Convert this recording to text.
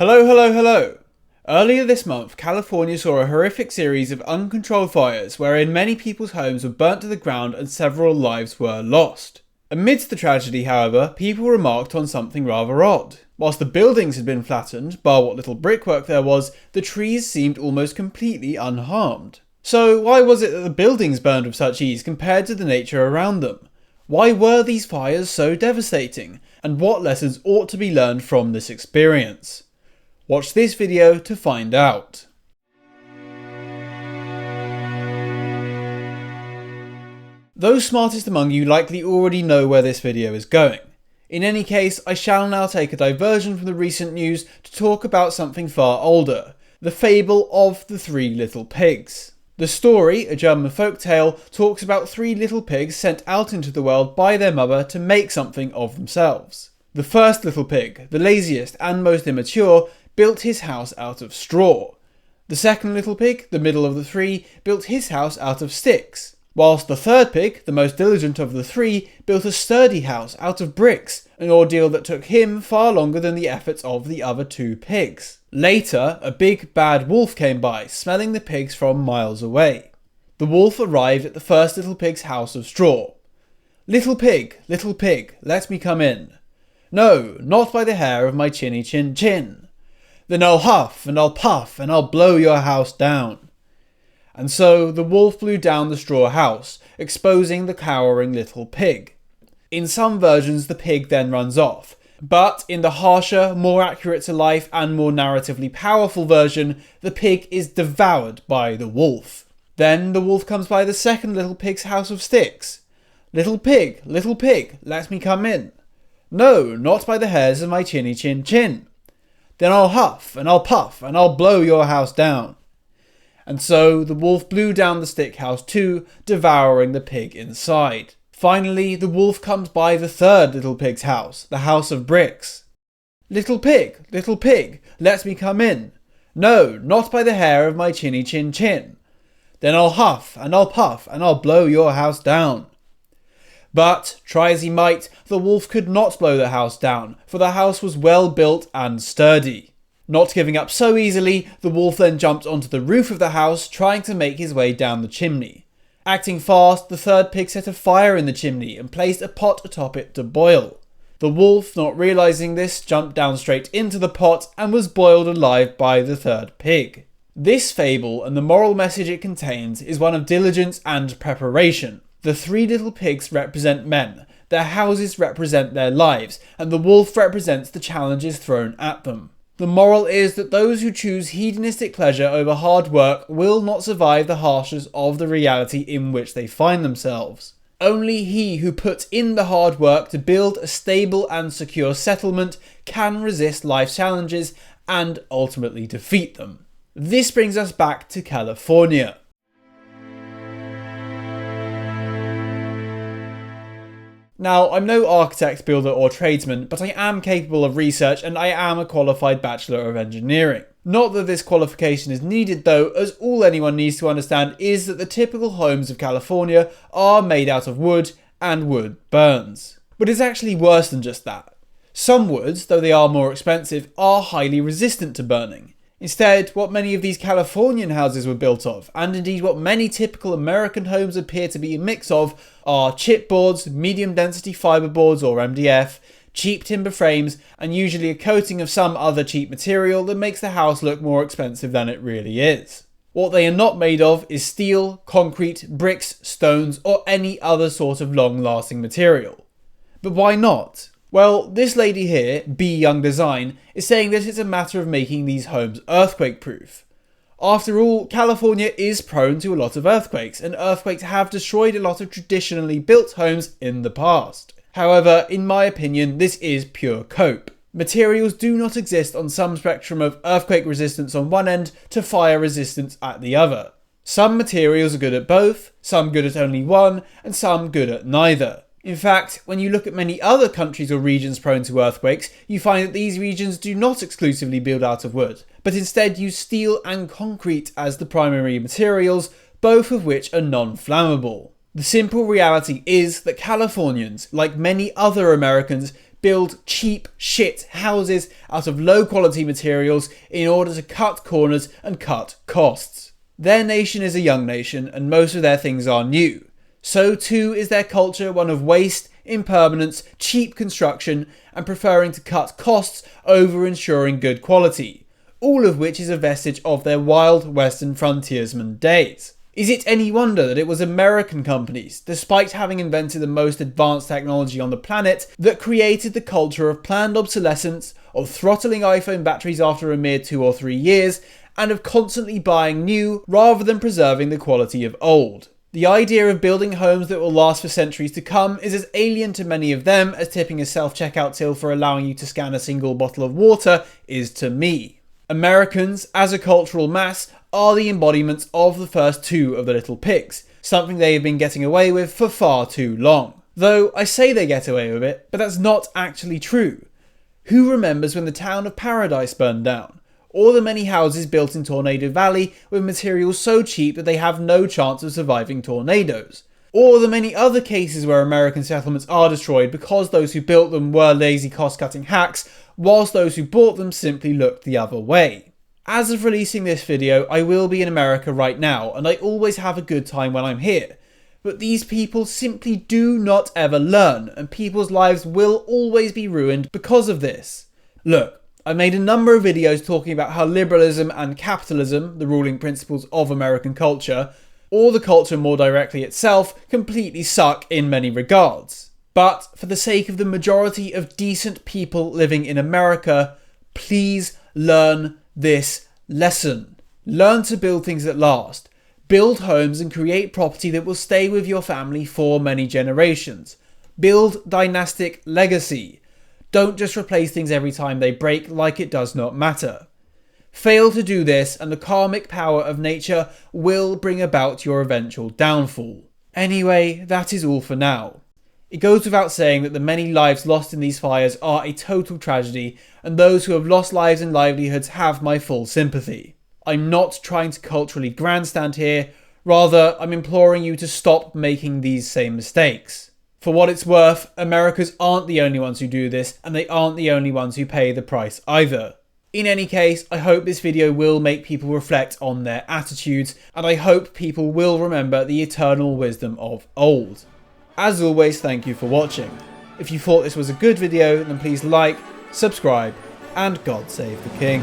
Hello, hello, hello! Earlier this month, California saw a horrific series of uncontrolled fires wherein many people's homes were burnt to the ground and several lives were lost. Amidst the tragedy, however, people remarked on something rather odd. Whilst the buildings had been flattened, bar what little brickwork there was, the trees seemed almost completely unharmed. So why was it that the buildings burned with such ease compared to the nature around them? Why were these fires so devastating? And what lessons ought to be learned from this experience? Watch this video to find out. Those smartest among you likely already know where this video is going. In any case, I shall now take a diversion from the recent news to talk about something far older, the fable of the Three Little Pigs. The story, a German folktale, talks about three little pigs sent out into the world by their mother to make something of themselves. The first little pig, the laziest and most immature, built his house out of straw. The second little pig, the middle of the three, built his house out of sticks, whilst the third pig, the most diligent of the three, built a sturdy house out of bricks, an ordeal that took him far longer than the efforts of the other two pigs. Later, a big bad wolf came by, smelling the pigs from miles away. The wolf arrived at the first little pig's house of straw. Little pig, let me come in. No, not by the hair of my chinny chin chin. Then I'll huff and I'll puff and I'll blow your house down. And so the wolf blew down the straw house, exposing the cowering little pig. In some versions the pig then runs off, but in the harsher, more accurate to life and more narratively powerful version, the pig is devoured by the wolf. Then the wolf comes by the second little pig's house of sticks. Little pig, let me come in. No, not by the hairs of my chinny chin chin. Then I'll huff and I'll puff and I'll blow your house down. And so the wolf blew down the stick house too, devouring the pig inside. Finally, the wolf comes by the third little pig's house, the house of bricks. Little pig, let me come in. No, not by the hair of my chinny chin chin. Then I'll huff and I'll puff and I'll blow your house down. But, try as he might, the wolf could not blow the house down, for the house was well built and sturdy. Not giving up so easily, the wolf then jumped onto the roof of the house, trying to make his way down the chimney. Acting fast, the third pig set a fire in the chimney and placed a pot atop it to boil. The wolf, not realising this, jumped down straight into the pot and was boiled alive by the third pig. This fable and the moral message it contains is one of diligence and preparation. The three little pigs represent men, their houses represent their lives, and the wolf represents the challenges thrown at them. The moral is that those who choose hedonistic pleasure over hard work will not survive the harshness of the reality in which they find themselves. Only he who puts in the hard work to build a stable and secure settlement can resist life's challenges and ultimately defeat them. This brings us back to California. Now, I'm no architect, builder or tradesman, but I am capable of research and I am a qualified Bachelor of Engineering. Not that this qualification is needed though, as all anyone needs to understand is that the typical homes of California are made out of wood and wood burns. But it's actually worse than just that. Some woods, though they are more expensive, are highly resistant to burning. Instead, what many of these Californian houses were built of, and indeed what many typical American homes appear to be a mix of, are chipboards, medium density fiberboards or MDF, cheap timber frames, and usually a coating of some other cheap material that makes the house look more expensive than it really is. What they are not made of is steel, concrete, bricks, stones, or any other sort of long-lasting material. But why not? Well, this lady here, B Young Design, is saying that it's a matter of making these homes earthquake-proof. After all, California is prone to a lot of earthquakes, and earthquakes have destroyed a lot of traditionally built homes in the past. However, in my opinion, this is pure cope. Materials do not exist on some spectrum of earthquake resistance on one end to fire resistance at the other. Some materials are good at both, some good at only one, and some good at neither. In fact, when you look at many other countries or regions prone to earthquakes, you find that these regions do not exclusively build out of wood, but instead use steel and concrete as the primary materials, both of which are non-flammable. The simple reality is that Californians, like many other Americans, build cheap shit houses out of low quality materials in order to cut corners and cut costs. Their nation is a young nation and most of their things are new. So too is their culture one of waste, impermanence, cheap construction and preferring to cut costs over ensuring good quality, all of which is a vestige of their wild western frontiersman days. Is it any wonder that it was American companies, despite having invented the most advanced technology on the planet, that created the culture of planned obsolescence, of throttling iPhone batteries after a mere 2 or 3 years, and of constantly buying new rather than preserving the quality of old? The idea of building homes that will last for centuries to come is as alien to many of them as tipping a self-checkout till for allowing you to scan a single bottle of water is to me. Americans, as a cultural mass, are the embodiments of the first two of the little pigs, something they have been getting away with for far too long. Though I say they get away with it, but that's not actually true. Who remembers when the town of Paradise burned down? Or the many houses built in Tornado Valley with materials so cheap that they have no chance of surviving tornadoes? Or the many other cases where American settlements are destroyed because those who built them were lazy cost-cutting hacks, whilst those who bought them simply looked the other way. As of releasing this video, I will be in America right now, and I always have a good time when I'm here. But these people simply do not ever learn, and people's lives will always be ruined because of this. Look, I made a number of videos talking about how liberalism and capitalism, the ruling principles of American culture, or the culture more directly itself, completely suck in many regards. But for the sake of the majority of decent people living in America, please learn this lesson. Learn to build things that last. Build homes and create property that will stay with your family for many generations. Build dynastic legacy. Don't just replace things every time they break like it does not matter. Fail to do this and the karmic power of nature will bring about your eventual downfall. Anyway, that is all for now. It goes without saying that the many lives lost in these fires are a total tragedy, and those who have lost lives and livelihoods have my full sympathy. I'm not trying to culturally grandstand here, rather I'm imploring you to stop making these same mistakes. For what it's worth, Americans aren't the only ones who do this, and they aren't the only ones who pay the price either. In any case, I hope this video will make people reflect on their attitudes, and I hope people will remember the eternal wisdom of old. As always, thank you for watching. If you thought this was a good video, then please like, subscribe, and God save the King.